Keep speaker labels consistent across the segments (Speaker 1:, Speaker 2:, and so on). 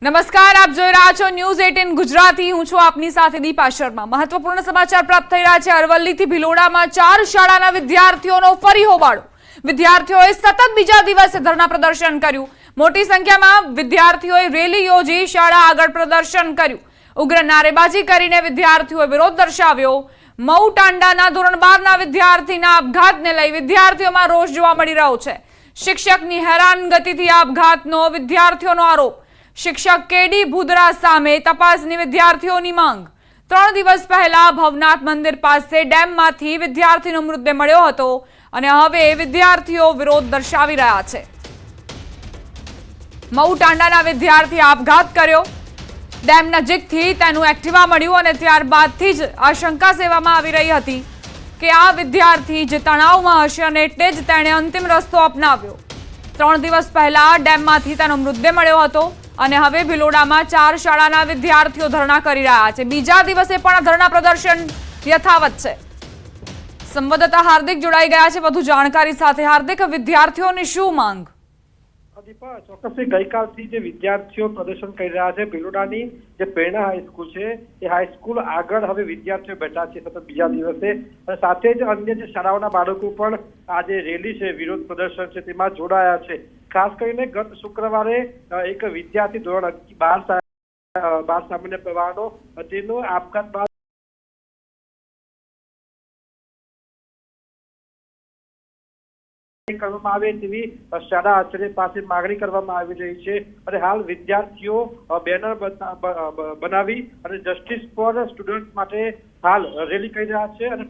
Speaker 1: નમસ્કાર, આપ જોઈ રહ્યા છો ન્યૂઝ 18 ગુજરાતી। હું છું આપની સાથે દીપા શર્મા। મહત્વપૂર્ણ સમાચાર પ્રાપ્ત થઈ રહ્યા છે। અરવલ્લીથી ભિલોડામાં 4 શાળાના વિદ્યાર્થીઓનો ફરી હોબાળો। વિદ્યાર્થીઓએ સતત બીજા દિવસે ધરણા પ્રદર્શન કર્યું। મોટી સંખ્યામાં વિદ્યાર્થીઓએ રેલી યોજી શાળા આગળ પ્રદર્શન કર્યું। ઉગ્ર નારેબાજી કરીને વિદ્યાર્થીઓએ વિરોધ દર્શાવ્યો। મઉ ટાંડાના ધોરણ 12ના વિદ્યાર્થીના આપઘાતને લઈ વિદ્યાર્થીઓમાં રોષ જોવા મળી રહ્યો છે। શિક્ષકની હેરાનગતિથી આપઘાતનો વિદ્યાર્થીઓનો આરોપ। શિક્ષક કેડી ભુદરા સામે તપાસની વિદ્યાર્થીઓની માંગ। 3 દિવસ પહેલા ભવનાથ મંદિર પાસે ડેમમાંથી વિદ્યાર્થીનો મૃતદેહ મળ્યો હતો અને હવે વિદ્યાર્થીઓ વિરોધ દર્શાવી રહ્યા છે। મઉ ટાંડાના વિદ્યાર્થીએ આપઘાત કર્યો। ડેમ નજીકથી તેનું એક્ટિવા મળ્યું અને ત્યારબાદથી જ આશંકા સેવામાં આવી રહી હતી કે આ વિદ્યાર્થી જે તણાવમાં હશે અને એટલે જ તેણે અંતિમ રસ્તો અપનાવ્યો। 3 દિવસ પહેલા ડેમમાંથી તેનો મૃતદેહ મળ્યો હતો અને હવે ભિલોડામાં 4 શાળાના વિદ્યાર્થીઓ ધરણા કરી રહ્યા છે। બીજા દિવસે પણ ધરણા પ્રદર્શન યથાવત છે। સંવાદદાતા હાર્દિક જોડાઈ ગયા છે વધુ જાણકારી સાથે। હાર્દિક, વિદ્યાર્થીઓની શું માંગ?
Speaker 2: દીપા, ચોક્કસથી ગઈકાલથી જે વિદ્યાર્થીઓ પ્રદર્શન કરી રહ્યા છે ભિલોડાની જે પ્રેરણા હાઈસ્કૂલ છે એ હાઈસ્કૂલ આગળ હવે વિદ્યાર્થીઓ બેઠા છે સતત બીજા દિવસે, અને સાથે જ અન્ય જે શાળાઓના બાળકો પણ આ જે રેલી છે વિરોધ પ્રદર્શન છે તેમાં જોડાયા છે। ખાસ કરીને ગત શુક્રવારે એક વિદ્યાર્થી ધોરણ 12 સામાન્ય પ્રવાહનો તેનો આપઘાત બાદ કરવામાં આવે તેવી શાળા આચાર્ય પાસે માંગણી કરવામાં આવી રહી છે। અને હાલ વિદ્યાર્થીઓ બેનર બનાવી અને જસ્ટિસ ફોર સ્ટુડન્ટ માટે હાલ રેલી કરી રહ્યા છે અને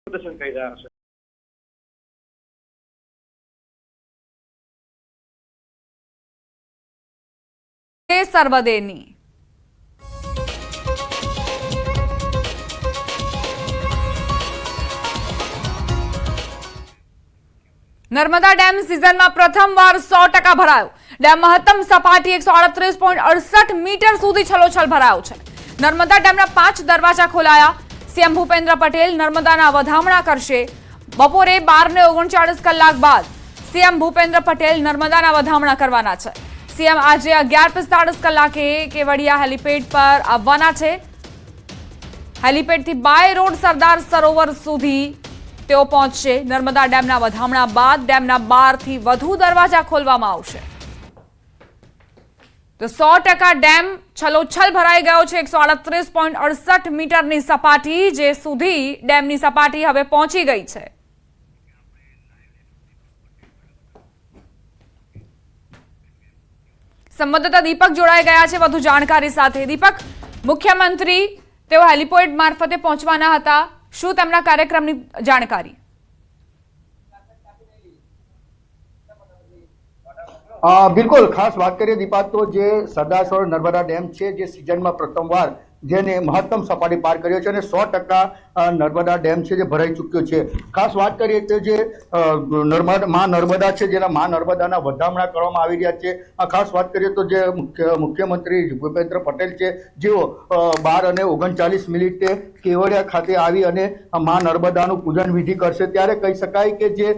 Speaker 2: પ્રદર્શન કરી રહ્યા છે।
Speaker 1: સર્વદેની નર્મદા ડેમ સિઝનમાં પ્રથમવાર 100% ભરાયો। ડેમ મહત્તમ સપાટી 138.68 મીટર સુધી છલોછલ ભરાયો છે। નર્મદા ડેમના 5 દરવાજા ખોલાયા। સીએમ ભૂપેન્દ્ર પટેલ નર્મદાના વધામણા કરશે। બપોરે 12:39 કલાક બાદ સીએમ ભૂપેન્દ્ર પટેલ નર્મદાના વધામણા કરવાના છે। સીએમ આજે 11:45 કલાકે કેવડિયા હેલિપેડ પર આવવાના છે। હેલિપેડથી બાય રોડ સરદાર સરોવર સુધી તેઓ પહોંચશે। નર્મદા ડેમના વધામણા બાદ ડેમના 12થી વધુ દરવાજા ખોલવામાં આવશે। તો 100% ડેમ છલોછલ ભરાઈ ગયો છે। 138.68 મીટરની સપાટી જે સુધી ડેમની સપાટી હવે પહોંચી ગઈ છે। સંવાદદાતા દીપક જોડાઈ ગયા છે વધુ જાણકારી સાથે। દીપક, મુખ્યમંત્રી તેઓ હેલિપેડ મારફતે પહોંચવાના હતા, શું તેમના કાર્યક્રમની જાણકારી?
Speaker 3: બિલકુલ, ખાસ વાત કરીએ દીપા તો જે સરદાર સરોવર નર્મદા ડેમ છે જે સિઝનમાં પ્રથમવાર જેને મહત્તમ સપાટી પાર કર્યો છે અને 100% નર્મદા ડેમ છે જે ભરાઈ ચૂક્યો છે। ખાસ વાત કરીએ તો જે મા નર્મદા છે જેના મા નર્મદાના વધામણા કરવામાં આવી રહ્યા છે। ખાસ વાત કરીએ તો જે મુખ્યમંત્રી ભૂપેન્દ્ર પટેલ છે જેઓ 12:39 કેવડિયા ખાતે આવી અને મા નર્મદાનું પૂજન વિધિ કરશે। ત્યારે કહી શકાય કે જે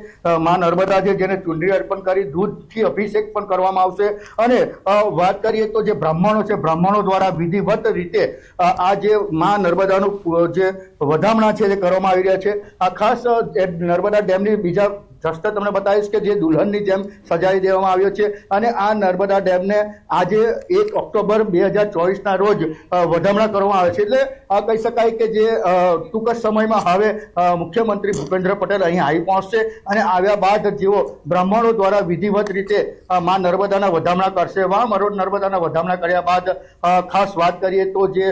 Speaker 3: મા નર્મદા છે જેને ચુંદડી અર્પણ કરી દૂધથી અભિષેક પણ કરવામાં આવશે। અને વાત કરીએ તો જે બ્રાહ્મણો છે બ્રાહ્મણો દ્વારા વિધિવત રીતે આ જે મા નર્મદાનું જે વધામણા છે તે કરવામાં આવી રહ્યા છે। આ ખાસ નર્મદા ડેમની બીજા દ્રષ્ટા તમને બતાવીશ કે જે દુલ્હનની જેમ સજાવી દેવામાં આવ્યો છે અને આ નર્મદા ડેમને આજે 1 ઓક્ટોબર 2024ના રોજ વધામણા કરવામાં આવે છે। એટલે કહી શકાય કે જે ટૂંક જ સમયમાં હવે મુખ્યમંત્રી ભૂપેન્દ્ર પટેલ અહીં આવી પહોંચશે અને આવ્યા બાદ જેઓ બ્રાહ્મણો દ્વારા વિધિવત રીતે મા નર્મદાના વધામણા કરશે। નર્મદાના વધામણા કર્યા બાદ ખાસ વાત કરીએ તો જે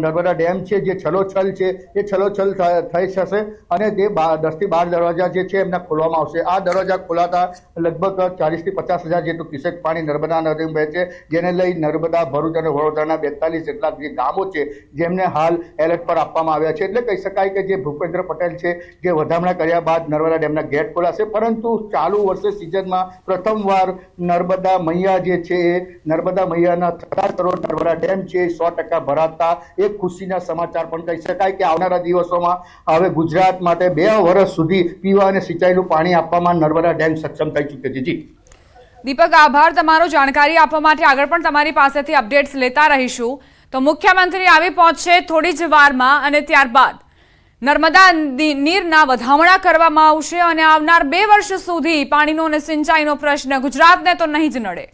Speaker 3: નર્મદા ડેમ છે જે છલોછલ છે એ છલોછલ થઈ જશે અને જે 10 થી 12 દરવાજા જે છે એમને ખોલવામાં આવશે। આ દરવાજા ખોલાતા લગભગ 40 થી 50 હજાર જેટલું ક્યુસેક પાણી નર્મદા નદીમાં વહે છે, જેને લઈ નર્મદા, ભરૂચ અને વડોદરાના 42 જેટલા જે ગામો છે જેમને હાલ એલર્ટ પર આપવામાં આવ્યા છે। એટલે કહી શકાય કે જે ભૂપેન્દ્ર પટેલ છે જે વધામણા કર્યા બાદ નર્મદા ડેમના ગેટ ખોલાશે। પરંતુ ચાલુ વર્ષે સિઝનમાં પ્રથમવાર નર્મદા મૈયા જે છે એ નર્મદા મૈયાના 4 કરોડ નર્મદા ડેમ છે 100% ભરાતા એક ખુશીના સમાચાર પણ કહી શકાય કે આવનારા દિવસોમાં હવે ગુજરાત માટે 2 વર્ષ સુધી પીવા અને સિંચાઈનું પાણી આપવામાં નર્મદા ડેમ સક્ષમ થઈ ચૂક્યો છે। જી
Speaker 1: દીપક, આભાર તમારો જાણકારી આપવા માટે. આગળ પણ તમારી પાસેથી અપડેટ્સ લેતા રહીશું. તો મુખ્યમંત્રી આવી પહોંચશે થોડી જ વારમાં અને ત્યારબાદ નર્મદા નીરના વધામણા કરવામાં આવશે અને આવનાર 2 વર્ષ સુધી પાણીનો અને સિંચાઈનો પ્રશ્ન ગુજરાતને તો નહીં જ નડે.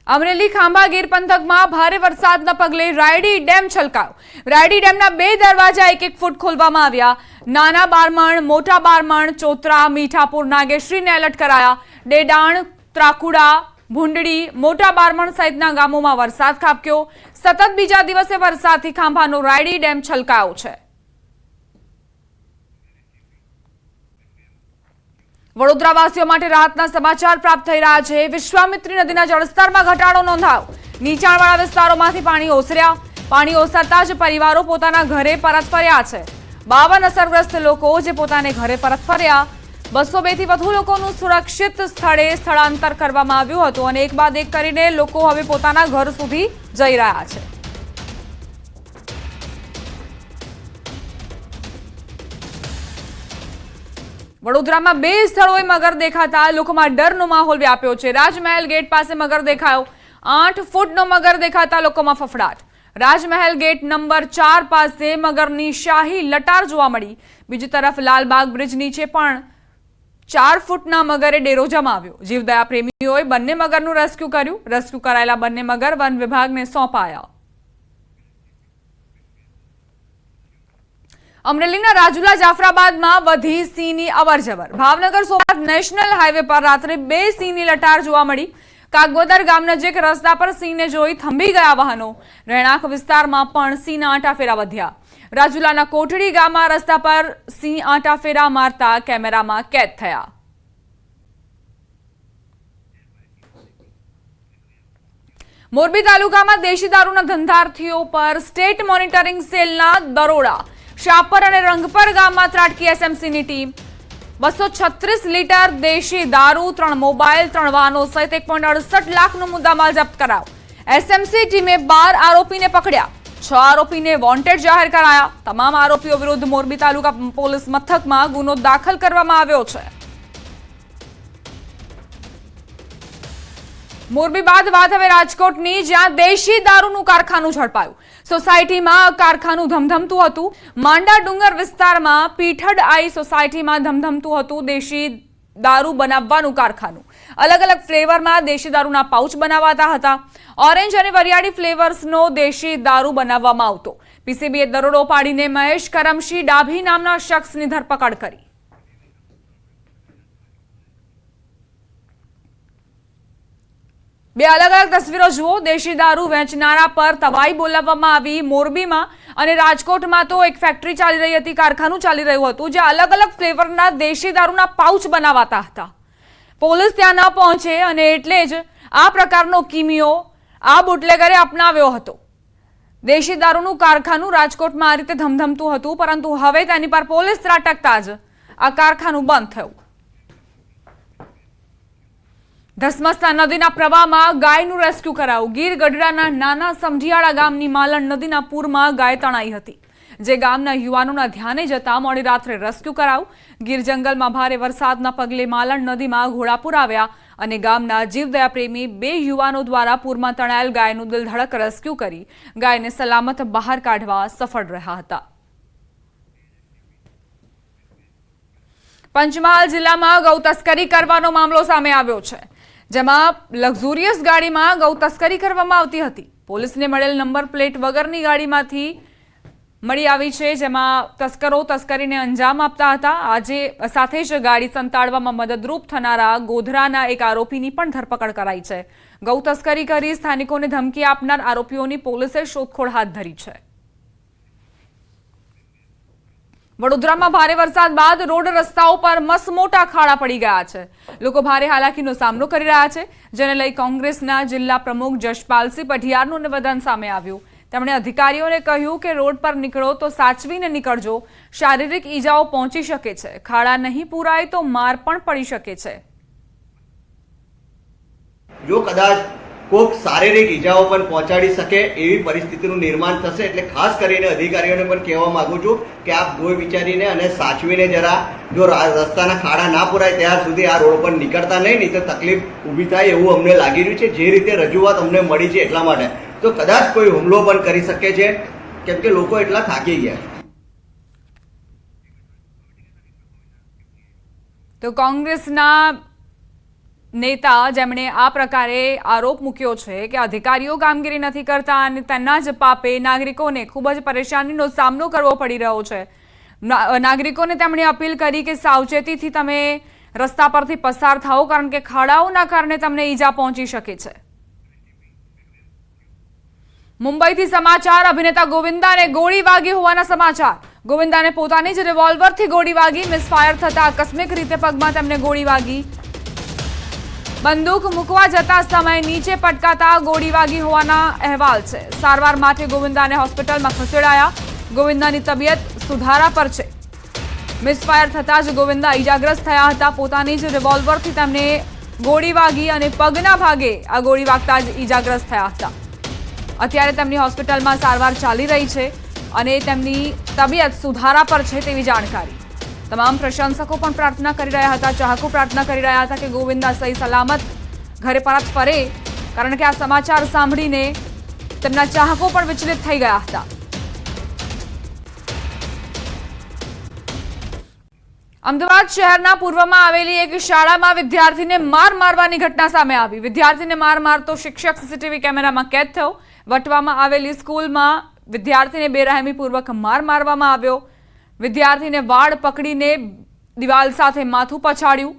Speaker 1: અમરેલી ખાંભા ગીર પંથકમાં ભારે વરસાદના પગલે રાયડી ડેમ છલકાયો. રાયડી ડેમના 2 દરવાજા 1-1 ફૂટ ખોલવામાં આવ્યા. નાના બારમણ, મોટા બારમણ, ચોતરા, મીઠાપુર, નાગેશ્રીને એલર્ટ કરાયા. ડેડાણ, ત્રાકુડા, ભૂંડડી, મોટા બારમણ સહિતના ગામોમાં વરસાદ ખાબક્યો. સતત બીજા દિવસે વરસાદથી ખાંભાનો રાયડી ડેમ છલકાયો છે. વડોદરાવાસીઓ માટે રાહતના સમાચાર પ્રાપ્ત થઈ રહ્યા છે. વિશ્વામિત્રી નદીના જળસ્તરમાં ઘટાડો નોંધાયો. નીચાણવાળા વિસ્તારોમાંથી પાણી ઓસર્યા. પાણી ઓસરતા જ પરિવારો પોતાના ઘરે પરત ફર્યા છે. 52 અસરગ્રસ્ત લોકો જે પોતાને ઘરે પરત ફર્યા. 202 થી વધુ લોકોનું સુરક્ષિત સ્થળે સ્થળાંતર કરવામાં આવ્યું હતું અને એક બાદ એક કરીને લોકો હવે પોતાના ઘર સુધી જઈ રહ્યા છે. વડોદરામાં 2 સ્થળોએ મગર દેખાતા લોકોમાં ડરનો માહોલ વ્યાપ્યો છે. રાજમહેલ ગેટ પાસે મગર દેખાયો. 8 ફૂટનો મગર દેખાતા લોકોમાં ફફડાટ. રાજમહેલ ગેટ નંબર 4 પાસે મગરની શાહી લટાર જોવા મળી. બીજી તરફ લાલબાગ બ્રિજ નીચે પણ 4 ફૂટના મગરે ડેરો જમાવ્યો. જીવદયા પ્રેમીઓએ બંને મગરનું રેસ્ક્યુ કર્યું. રેસ્ક્યુ કરાયેલા બંને મગર વન વિભાગને સોંપાયા. અમરેલીના રાજુલા જાફરાબાદમાં વધી સિંહની અવરજવર. ભાવનગર સોમનાથ નેશનલ હાઈવે પર રાત્રે 2 સિંહની લટાર જોવા મળી. કાગવદર ગામ નજીક રસ્તા પર સિંહને જોઈ થંભી ગયા વાહનો. રહેણાંક વિસ્તારમાં પણ સિંહના આંટાફેરા વધ્યા. રાજુલાના કોટડી ગામમાં રસ્તા પર સિંહ આંટાફેરા મારતા કેમેરામાં કેદ થયા. મોરબી તાલુકામાં દેશી દારૂના ધંધાર્થીઓ પર સ્ટેટ મોનિટરિંગ સેલના દરોડા. શાપર અને રંગપર ગામમાં ત્રાટકી એસએમસીની ટીમ. 236 લીટર દેશી દારૂ, 3 મોબાઈલ, 3 વાહનો સહિત 1.68 લાખનો મુદ્દામાલ જપ્ત કરાયો. એસએમસી ટીમે 12 આરોપીને પકડ્યા. 6 આરોપીને વોન્ટેડ જાહેર કરાયા. તમામ આરોપીઓ વિરુદ્ધ મોરબી તાલુકા પોલીસ મથકમાં ગુનો દાખલ કરવામાં આવ્યો છે. મોરબી બાદ વાત હવે રાજકોટની, જ્યાં દેશી દારૂનું કારખાનું ઝડપાયું. સોસાયટીમાં કારખાનું ધમધમતું હતું. માંડા ડુંગર વિસ્તારમાં પીઠડ આઈ સોસાયટીમાં ધમધમતું હતું દેશી દારૂ બનાવવાનું કારખાનું. અલગ અલગ ફ્લેવરમાં દેશી દારૂના પાઉચ બનાવાતા હતા. ઓરેન્જ અને વરિયાળી ફ્લેવર્સનો દેશી દારૂ બનાવવામાં આવતો. પીસીબીએ દરોડો પાડીને મહેશ કરમશી ડાભી નામના શખ્સની ધરપકડ કરી. બે અલગ અલગ તસવીરો જુઓ. દેશી દારૂ વેચનારા પર તવાઈ બોલાવવામાં આવી. મોરબીમાં અને રાજકોટમાં તો એક ફેક્ટરી ચાલી રહી હતી, કારખાનું ચાલી રહ્યું હતું, જે અલગ અલગ ફ્લેવરના દેશી દારૂના પાઉચ બનાવાતા હતા. પોલીસ ત્યાં ન પહોંચે અને એટલે જ આ પ્રકારનો કિમિયો આ બુટલેગરે અપનાવ્યો હતો. દેશી દારૂનું કારખાનું રાજકોટમાં આ રીતે ધમધમતું હતું, પરંતુ હવે તેની પર પોલીસ ત્રાટકતા જ આ કારખાનું બંધ થયું. ધસમસતા નદીના પ્રવાહમાં ગાયનું રેસ્ક્યુ કરાયું. ગીર ગઢડાના નાના સમઢિયાળા ગામની માલણ નદીના પૂરમાં ગાય તણાઈ હતી, જે ગામના યુવાનોના ધ્યાને જતા મોડી રાત્રે રેસ્ક્યુ કરાયું. ગીર જંગલમાં ભારે વરસાદના પગલે માલણ નદીમાં ઘોડાપુર આવ્યા અને ગામના જીવદયા પ્રેમી 2 યુવાનો દ્વારા પૂરમાં તણાયેલ ગાયનું દિલધડક રેસ્ક્યુ કરી ગાયને સલામત બહાર કાઢવા સફળ રહ્યા હતા. પંચમહાલ જિલ્લામાં ગૌ તસ્કરી કરવાનો મામલો સામે આવ્યો છે, જેમાં લક્ઝુરિયસ ગાડીમાં ગૌ તસ્કરી કરવામાં આવતી હતી. પોલીસને મળેલ નંબર પ્લેટ વગરની ગાડીમાંથી મળી આવી છે, જેમાં તસ્કરો તસ્કરીને અંજામ આપતા હતા. આજે સાથે જ ગાડી સંતાડવામાં મદદરૂપ થનારા ગોધરાના એક આરોપીની પણ ધરપકડ કરાઈ છે. ગૌ તસ્કરી કરી સ્થાનિકોને ધમકી આપનાર આરોપીઓની પોલીસે શોધખોળ હાથ ધરી છે. વડોદરામાં ભારે વરસાદ બાદ રોડ રસ્તાઓ પર મસમોટા ખાડા પડી ગયા છે. લોકો ભારે હાલાકીનો સામનો કરી રહ્યા છે, જેને લઈ કોંગ્રેસના જિલ્લા પ્રમુખ જશપાલસિંહ પઢિયારનું નિવેદન સામે આવ્યું. તેમણે અધિકારીઓને કહ્યું કે રોડ પર નીકળો તો સાચવીને નીકળજો. શારીરિક ઈજાઓ પહોંચી શકે છે. ખાડા નહીં પૂરાય તો માર પણ પડી શકે છે.
Speaker 4: જો કદાચ કોઈક શારીરિક ઈજાઓ પણ પહોંચાડી શકે એવી પરિસ્થિતિનું નિર્માણ થશે. એટલે ખાસ કરીને અધિકારીઓને પણ કહેવા માંગુ છું કે આપ જોઈ વિચારીને અને સાચવીને જરા જો રસ્તાના ખાડા ના પુરાય ત્યાર સુધી આ રોડ પર નીકળતા નહીં તો તકલીફ ઊભી થાય એવું અમને લાગી રહ્યું છે. જે રીતે રજૂઆત અમને મળી છે એટલા માટે તો કદાચ કોઈ હુમલો પણ કરી શકે છે કેમ કે લોકો એટલા થાકી ગયા છે.
Speaker 1: તો કોંગ્રેસના નેતા જેમણે આ પ્રકારે આરોપ મૂક્યો છે કે અધિકારીઓ કામગીરી નથી કરતા અને તેના જ પાપે નાગરિકોને ખૂબ જ પરેશાનીનો સામનો કરવો પડી રહ્યો છે. નાગરિકોને તેમણે અપીલ કરી કે સાવચેતીથી તમે રસ્તા પરથી પસાર થાઓ કારણ કે ખાડાઓના કારણે તમને ઈજા પહોંચી શકે છે. મુંબઈથી સમાચાર. અભિનેતા ગોવિંદાને ગોળી વાગી હોવાના સમાચાર. ગોવિંદાને પોતાની જ રિવોલ્વરથી ગોળી વાગી. મિસફાયર થતા આકસ્મિક રીતે પગમાં તેમને ગોળી વાગી. બંદૂક મૂકવા જતા સમયે નીચે પટકાતા ગોળી વાગી હોવાના અહેવાલ છે. સારવાર માટે ગોવિંદાને હોસ્પિટલમાં ખસેડાયા. ગોવિંદાની તબિયત સુધારા પર છે. મિસફાયર થતા જ ગોવિંદા ઈજાગ્રસ્ત થયા હતા. પોતાની જ રિવોલ્વરથી તેમને ગોળી વાગી અને પગના ભાગે આ ગોળી વાગતા જ ઈજાગ્રસ્ત થયા હતા. અત્યારે તેમની હોસ્પિટલમાં સારવાર ચાલી રહી છે અને તેમની તબિયત સુધારા પર છે તેવી જાણકારી. તમામ પ્રશંસકો પણ પ્રાર્થના કરી રહ્યા હતા, ચાહકો પ્રાર્થના કરી રહ્યા હતા કે ગોવિંદા સહી સલામત ઘરે પરત ફરે કારણ કે આ સમાચાર સાંભળીને તેમના ચાહકો પણ વિચલિત થઈ ગયા હતા. અમદાવાદ શહેરના પૂર્વમાં આવેલી એક શાળામાં વિદ્યાર્થીને માર મારવાની ઘટના સામે આવી. વિદ્યાર્થીને માર મારતો શિક્ષક સીસીટીવી કેમેરામાં કેદ થયો. વટવામાં આવેલી સ્કૂલમાં વિદ્યાર્થીને બેરહેમીપૂર્વક માર મારવામાં આવ્યો. વિદ્યાર્થીને વાળ પકડીને દિવાલ સાથે માથું પછાડ્યું.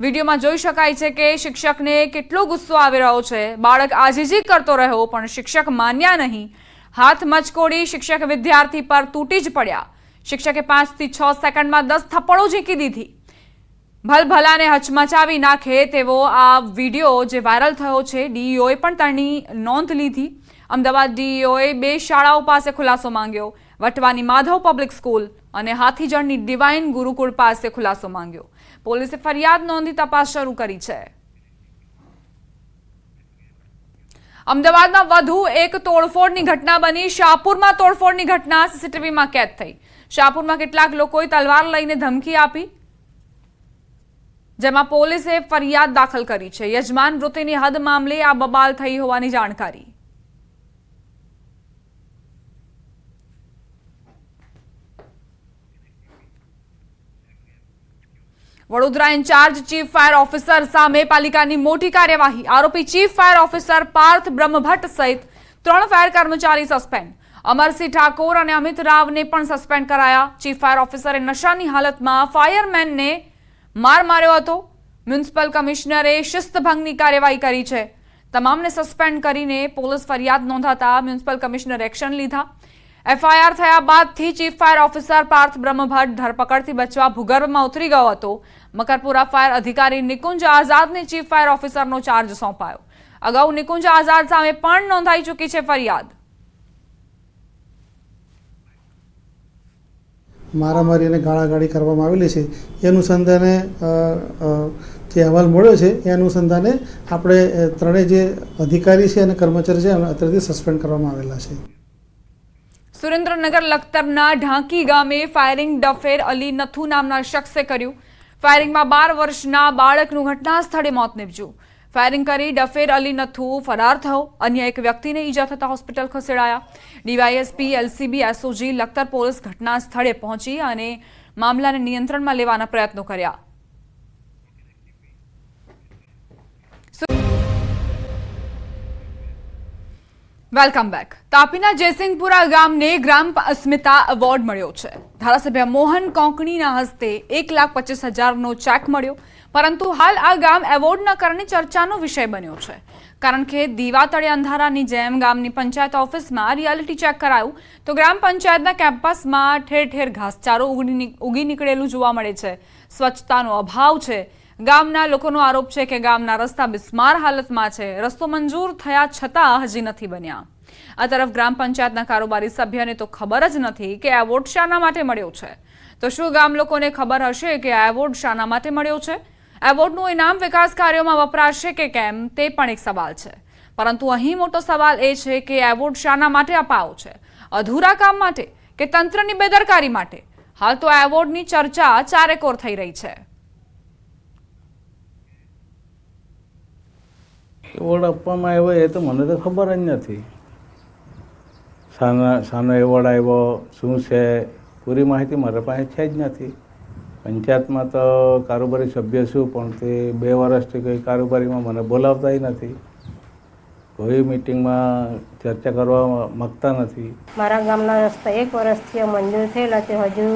Speaker 1: વિડીયોમાં જોઈ શકાય છે કે શિક્ષકને કેટલો ગુસ્સો આવી રહ્યો છે. બાળક આજીજી કરતો રહ્યો પણ શિક્ષક માન્યા નહીં. હાથ મચકોડી શિક્ષક વિદ્યાર્થી પર તૂટી જ પડ્યા. શિક્ષકે 5 થી 6 સેકન્ડમાં 10 થપ્પડો ઝીકી દીધી. ભલભલાને હચમચાવી નાખે તેવો આ વિડીયો જે વાયરલ થયો છે. ડીઈઓએ પણ તેની નોંધ લીધી. અમદાવાદ ડીઈઓએ 2 શાળાઓ પાસે ખુલાસો માંગ્યો. વટવાની માધવ પબ્લિક સ્કૂલ અને હાથીજણની ડિવાઇન ગુરુકુળ પાસે ખુલાસો માંગ્યો. પોલીસે ફરિયાદ નોંધી તપાસ શરૂ કરી છે. અમદાવાદમાં વધુ એક તોડફોડની ઘટના બની. શાહપુરમાં તોડફોડની ઘટના સીસીટીવીમાં કેદ થઈ. શાહપુરમાં કેટલાક લોકોએ તલવાર લઈને ધમકી આપી જેમાં પોલીસે ફરિયાદ દાખલ કરી છે. યજમાન વૃત્તિની હદ મામલે આ બબાલ થઈ હોવાની જાણકારી. Vadodara incharge chief fire officer સામે પાલિકાની મોટી કાર્યવાહી. આરોપી chief fire officer Parth Brahmbhatt સહિત 3 ફાયર કર્મચારી સસ્પેન્ડ. અમરસિંહ ઠાકોર અને અમિત રાવને પણ સસ્પેન્ડ કરાયા. ચીફ ફાયર ઓફિસરે નશાની હાલતમાં ફાયરમેનને માર માર્યો હતો. મ્યુનિસિપલ કમિશનરે શિસ્તભંગની કાર્યવાહી કરી છે. તમામને સસ્પેન્ડ કરીને પોલીસ ફરિયાદ નોંધાતા મ્યુનિસિપલ કમિશનર એક્શન લીધા. એફઆઈઆર થયા બાદથી chief fire officer Parth Brahmbhatt ધરપકડથી બચવા ભૂગર્ભમાં ઉતરી ગયો હતો. મકરપુરા ફાયર અધિકારી નિકુંજ આઝાદને ચીફ ફાયર ઓફિસરનો ચાર્જ સોંપાયો. અગાઉ નિકુંજ આઝાદ સામે પણ નોંધાઈ ચૂકી છે ફરિયાદ.
Speaker 5: મારામારી અને ગાળાગાળી કરવામાં આવેલી છે એ અનુસંધાને જે અહેવાલ મળ્યો છે એ અનુસંધાને આપણે ત્રણેય જે અધિકારી છે અને કર્મચારી છે એમને અત્યારથી સસ્પેન્ડ કરવામાં આવેલા છે.
Speaker 1: સુરેન્દ્રનગર લખતરના ઢાંકી ગામે ફાયરિંગ ડફેર અલી નથુ નામના શખ્સે કર્યું. ફાયરિંગમાં 12 વર્ષના બાળકનું ઘટના સ્થળે મોત નીપજ્યું. ફાયરિંગ કરી ડફેર અલી નથુ ફરાર થયો. અન્ય એક વ્યક્તિને ઈજા થતા હોસ્પિટલ ખસેડાયા. DYSP LCB SOG Lakhtar police ઘટના સ્થળે પહોંચી અને મામલાને નિયંત્રણમાં લેવાના પ્રયત્નો કર્યા. Welcome back. તાપીના જયસિંહપુરા ગામને ગ્રામ અસ્મિતા એવોર્ડ મળ્યો છે. ધારાસભ્ય મોહન કોંકણીના હસ્તે 1,25,000નો ચેક મળ્યો. પરંતુ હાલ આ ગામ એવોર્ડના કારણે ચર્ચાનો વિષય બન્યો છે. કારણ કે દીવા તળે અંધારાની જેમ ગામની પંચાયત ઓફિસમાં રિયાલિટી ચેક કરાયું તો ગ્રામ પંચાયતના કેમ્પસમાં ઠેર ઠેર ઘાસચારો ઉગી નીકળેલું જોવા મળે છે. સ્વચ્છતાનો અભાવ છે. ગામના લોકોનો આરોપ છે કે ગામના રસ્તા બિસ્માર હાલતમાં છે. રસ્તો મંજૂર થયા છતાં હજી નથી બન્યા. આ તરફ ગ્રામ પંચાયતના કારોબારી સભ્યને તો ખબર જ નથી કે એવોર્ડ શાના માટે મળ્યો છે. તો શું ગામ લોકોને ખબર હશે કે આ એવોર્ડ શાના માટે મળ્યો છે? એવોર્ડનું ઇનામ વિકાસ કાર્યોમાં વપરાશે કે કેમ તે પણ એક સવાલ છે. પરંતુ અહીં મોટો સવાલ એ છે કે એવોર્ડ શાના માટે અપાયો છે? અધૂરા કામ માટે કે તંત્રની બેદરકારી માટે? હાલ તો એવોર્ડની ચર્ચા ચારેકોર થઈ રહી છે.
Speaker 6: એવોર્ડ આપવામાં આવ્યો એ તો મને તો ખબર જ નથી. શાનો એવોર્ડ આવ્યો, શું છે, પૂરી માહિતી મારા પાસે છે જ નથી. પંચાયતમાં તો કારોબારી સભ્ય છું, પણ તે 2 વર્ષથી કોઈ કારોબારીમાં મને બોલાવતાય નથી. કોઈ મિટિંગમાં ચર્ચા કરવા માગતા નથી.
Speaker 7: મારા ગામના રસ્તા 1 વર્ષથી મંજૂર થયેલા તે હજુ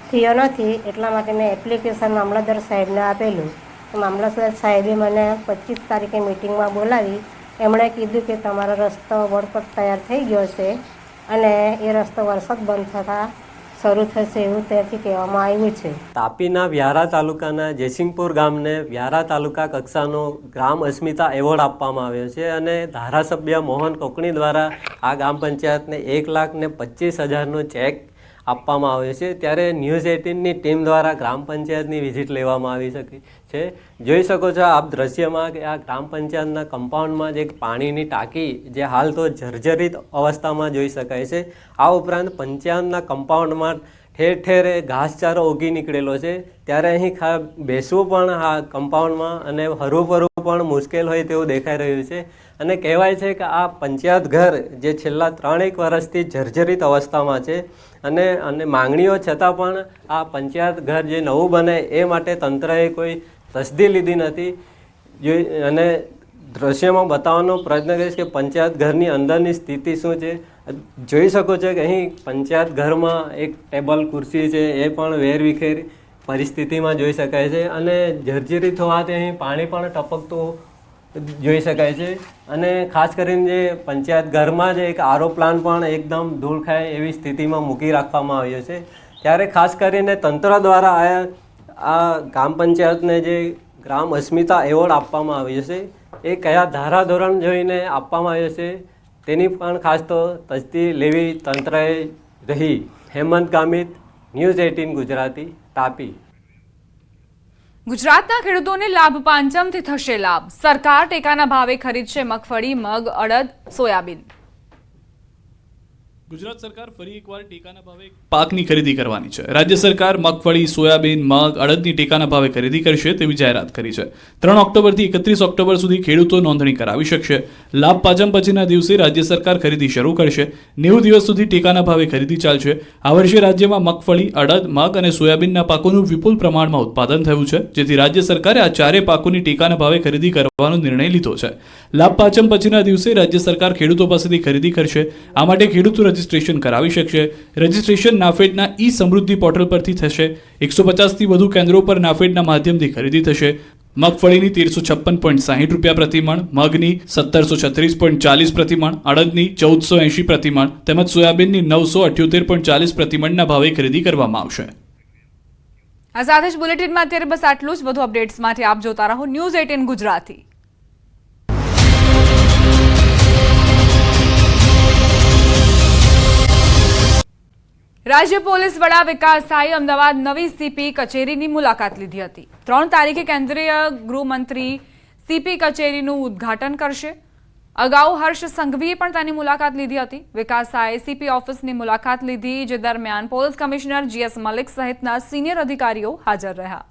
Speaker 7: થયો નથી. એટલા માટે મેં એપ્લિકેશન મામલતદાર સાહેબને આપેલું. મામલતદાર સાહેબે મને 25 તારીખે મિટિંગમાં બોલાવી. એમણે કીધું કે તમારો રસ્તો વળપટ તૈયાર થઈ ગયો છે અને એ રસ્તો વરસાદ બંધ થતાં શરૂ થશે એવું ત્યાંથી કહેવામાં આવ્યું છે.
Speaker 8: તાપીના વ્યારા તાલુકાના જયસિંહપુર ગામને વ્યારા તાલુકા કક્ષાનો ગ્રામ અસ્મિતા એવોર્ડ આપવામાં આવ્યો છે અને ધારાસભ્ય મોહન કોકણી દ્વારા આ ગ્રામ પંચાયતને 1,25,000નો ચેક આપવામાં આવ્યો છે. ત્યારે ન્યૂઝ 18ની ટીમ દ્વારા ગ્રામ પંચાયતની વિઝિટ લેવામાં આવી શકી છે. જોઈ શકો છો આપ દ્રશ્યમાં કે આ ગ્રામ પંચાયતના કમ્પાઉન્ડમાં જે પાણીની ટાંકી જે હાલ તો જર્જરિત અવસ્થામાં જોઈ શકાય છે. આ ઉપરાંત પંચાયતના કમ્પાઉન્ડમાં ઠેર ઠેર ઘાસચારો ઉગી નીકળેલો છે. ત્યારે અહીં બેસવું પણ આ કમ્પાઉન્ડમાં અને હરવું ફરવું પણ મુશ્કેલ હોય તેવું દેખાઈ રહ્યું છે. અને કહેવાય છે કે આ પંચાયત ઘર જે છેલ્લા 3-1 વર્ષથી જર્જરિત અવસ્થામાં છે અને માંગણીઓ છતાં પણ આ પંચાયત ઘર જે નવું બને એ માટે તંત્રએ કોઈ તસદી લીધી નથી. અને દ્રશ્યમાં બતાવવાનો પ્રયત્ન કરીશ કે પંચાયત ઘરની અંદરની સ્થિતિ શું છે. જોઈ શકો છો કે અહીં પંચાયત ઘરમાં એક ટેબલ ખુરશી છે એ પણ વેરવિખેર પરિસ્થિતિમાં જોઈ શકાય છે અને જર્જરિત હોવાથી અહીં પાણી પણ ટપકતું જોઈ શકાય છે. અને ખાસ કરીને જે પંચાયત ઘરમાં જ એક આરો પ્લાન્ટ પણ એકદમ ધૂળ ખાય એવી સ્થિતિમાં મૂકી રાખવામાં આવ્યો છે. ત્યારે ખાસ કરીને તંત્ર દ્વારા આ ગ્રામ પંચાયતને જે ગ્રામ અસ્મિતા એવોર્ડ આપવામાં આવ્યો છે એ કયા ધારાધોરણ જોઈને આપવામાં આવ્યો છે તેની પણ ખાસ તો તસ્દી લેવી તંત્રએ રહી. હેમંત ગામિત, ન્યૂઝ 18 ગુજરાતી, તાપી.
Speaker 1: ગુજરાતના ખેડૂતોને લાભ પાંચમથી થશે લાભ. સરકાર ટેકાના ભાવે ખરીદશે મગફળી, મગ, અડદ, સોયાબીન.
Speaker 9: ગુજરાત સરકાર ફરી એકવાર ટેકાના ભાવે પાકની ખરીદી કરવાની છે. રાજ્ય સરકાર મગફળી, સોયાબીન, મગ, અડદની ટેકાના ભાવે ખરીદી કરશે તેવી જાહેરાત કરી છે. 3 ઓક્ટોબરથી 31 ઓક્ટોબર સુધી ખેડૂતો નોંધણી કરાવી શકશે. લાભ પાંચમ પછીના દિવસે રાજ્ય સરકાર ખરીદી શરૂ કરશે. 90 દિવસ સુધી ટેકાના ભાવે ખરીદી ચાલશે. આ વર્ષે રાજ્યમાં મગફળી, અડદ, મગ અને સોયાબીનના પાકોનું વિપુલ પ્રમાણમાં ઉત્પાદન થયું છે, જેથી રાજ્ય સરકારે આ 4 પાકોની ટેકાના ભાવે ખરીદી કરવાનો નિર્ણય લીધો છે. લાભ પાંચમ પછીના દિવસે રાજ્ય સરકાર ખેડૂતો પાસેથી ખરીદી કરશે. આ માટે ખેડૂતો રજીસ્ટ્રેશન કરાવી શકશે. રજીસ્ટ્રેશન નાફેડના ઈ સમૃદ્ધિ પોર્ટલ પરથી થશે. 150થી વધુ કેન્દ્રો પર નાફેડના માધ્યમથી ખરીદી થશે. મગફળીની 1356.60 રૂપિયા પ્રતિમણ, મગની 1736.40 પ્રતિમણ, અડદની 1480 પ્રતિમણ તેમજ સોયાબીનની 978.40 પ્રતિમણના ભાવે ખરીદી કરવામાં આવશે.
Speaker 1: આ સાથે જ બુલેટિનમાં અત્યારે બસ આટલું જ. વધુ અપડેટ્સ માટે આપ જોતા રહો ન્યૂઝ 18 ગુજરાતી. રાજ્ય પોલીસ વડા વિકાસ સાઈ અમદાવાદ નવી સીપી કચેરીની મુલાકાત લીધી હતી. 3 તારીખે કેન્દ્રીય ગૃહમંત્રી સીપી કચેરીનું ઉદ્ઘાટન કરશે. અગાઉ હર્ષ સંઘવીએ પણ તેની મુલાકાત લીધી હતી. વિકાસ સાઈએ સીપી ઓફિસની મુલાકાત લીધી, જે દરમિયાન પોલીસ કમિશનર GS મલિક સહિતના સિનિયર અધિકારીઓ હાજર રહ્યા.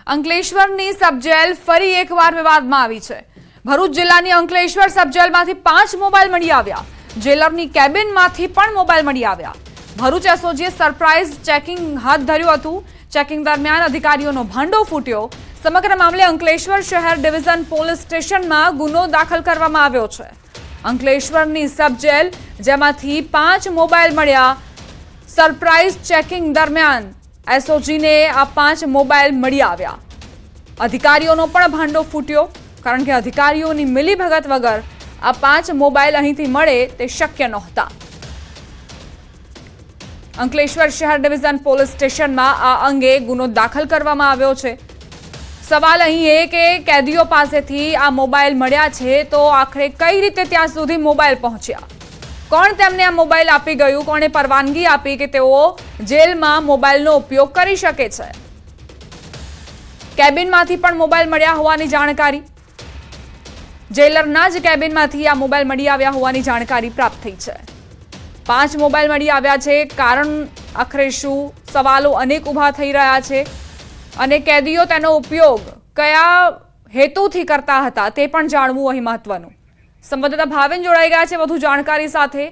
Speaker 1: અંકલેશ્વરની સબજેલ ફરી એકવાર વિવાદમાં આવી છે. ભરૂચ જિલ્લાની અંકલેશ્વર સબજેલમાંથી 5 મોબાઈલ મળી આવ્યા. જેલરની કેબિનમાંથી પણ મોબાઈલ મળી આવ્યા. ભરૂચ એસઓજીએ સરપ્રાઇઝ ચેકિંગ હાથ ધર્યું હતું. ચેકિંગ દરમિયાન અધિકારીઓનો ભાંડો ફૂટ્યો. સમગ્ર મામલે અંકલેશ્વર શહેર ડિવિઝન પોલીસ સ્ટેશનમાં ગુનો દાખલ કરવામાં આવ્યો છે. અંકલેશ્વરની સબજેલ જેમાંથી 5 મોબાઈલ મળ્યા. સરપ્રાઇઝ ચેકિંગ દરમિયાન એસઓજીને આ 5 મોબાઈલ મળી આવ્યા. અધિકારીઓનો પણ ભાંડો ફૂટ્યો, કારણ કે અધિકારીઓની મિલીભગત વગર આ 5 મોબાઈલ અહીંથી મળે તે શક્ય નહોતા. અંકલેશ્વર શહેર ડિવિઝન પોલીસ સ્ટેશનમાં આ અંગે ગુનો દાખલ કરવામાં આવ્યો છે. સવાલ અહીં એ કે કેદીઓ પાસેથી આ મોબાઈલ મળ્યા છે તો આખરે કઈ રીતે ત્યાં સુધી મોબાઈલ પહોંચ્યા? કોણ તેમને આ મોબાઈલ આપી ગયું, કોણે પરવાનગી આપી કે તેઓ જેલમાં મોબાઈલનો ઉપયોગ કરી શકે છે? કેબિનમાંથી પણ મોબાઈલ મળ્યા હોવાની જાણકારી, જેલરના જ કેબિનમાંથી આ મોબાઈલ મળી આવ્યા હોવાની જાણકારી પ્રાપ્ત થઈ છે. 5 મોબાઈલ મળી આવ્યા છે. કારણ આખરે શું? સવાલો અનેક ઊભા થઈ રહ્યા છે અને કેદીઓ તેનો ઉપયોગ કયા હેતુથી કરતા હતા તે પણ જાણવું અહીં મહત્વનું. સંવાદદાતા ભાવિન જોડાઈ ગયા છે વધુ જાણકારી સાથે.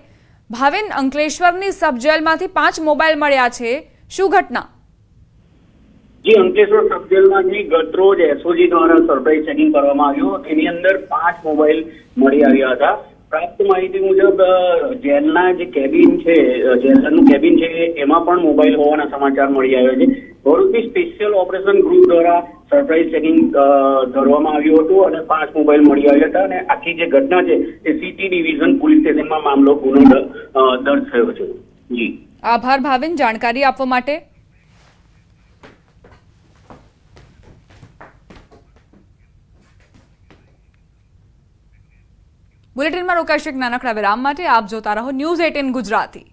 Speaker 1: ભાવિન, અંકલેશ્વરની સબ જેલમાંથી 5 મોબાઈલ મળ્યા છે, શું ઘટના?
Speaker 10: જી, અંકલેશ્વર સબ જેલમાંથી ગતરોજ એસઓજી દ્વારા સરપ્રાઇઝ ચેકિંગ કરવામાં આવ્યું. તેની અંદર 5 મોબાઈલ મળી આવ્યા હતા. પ્રાપ્ત માહિતી મુજબ જેલના જે કેબિન છે, જેલરનું કેબિન છે, એમાં પણ મોબાઈલ હોવાના સમાચાર મળી આવ્યા છે. ભરૂચની સ્પેશિયલ ઓપરેશન ગ્રુપ દ્વારા સરપ્રાઇઝ ચેકિંગ કરવામાં આવ્યું હતું અને 5 મોબાઈલ મળી આવ્યા હતા. અને આખી જે ઘટના છે એ સિટી ડિવિઝન પોલીસ સ્ટેશનમાં ગુનો દર્જ થયો છે. જી,
Speaker 1: આભાર ભાવિન જાણકારી આપવા માટે. બુલેટિનમાં રોકાશે એક નાનકડા વિરામ માટે. આપ જોતા રહો ન્યૂઝ 18 ગુજરાતી.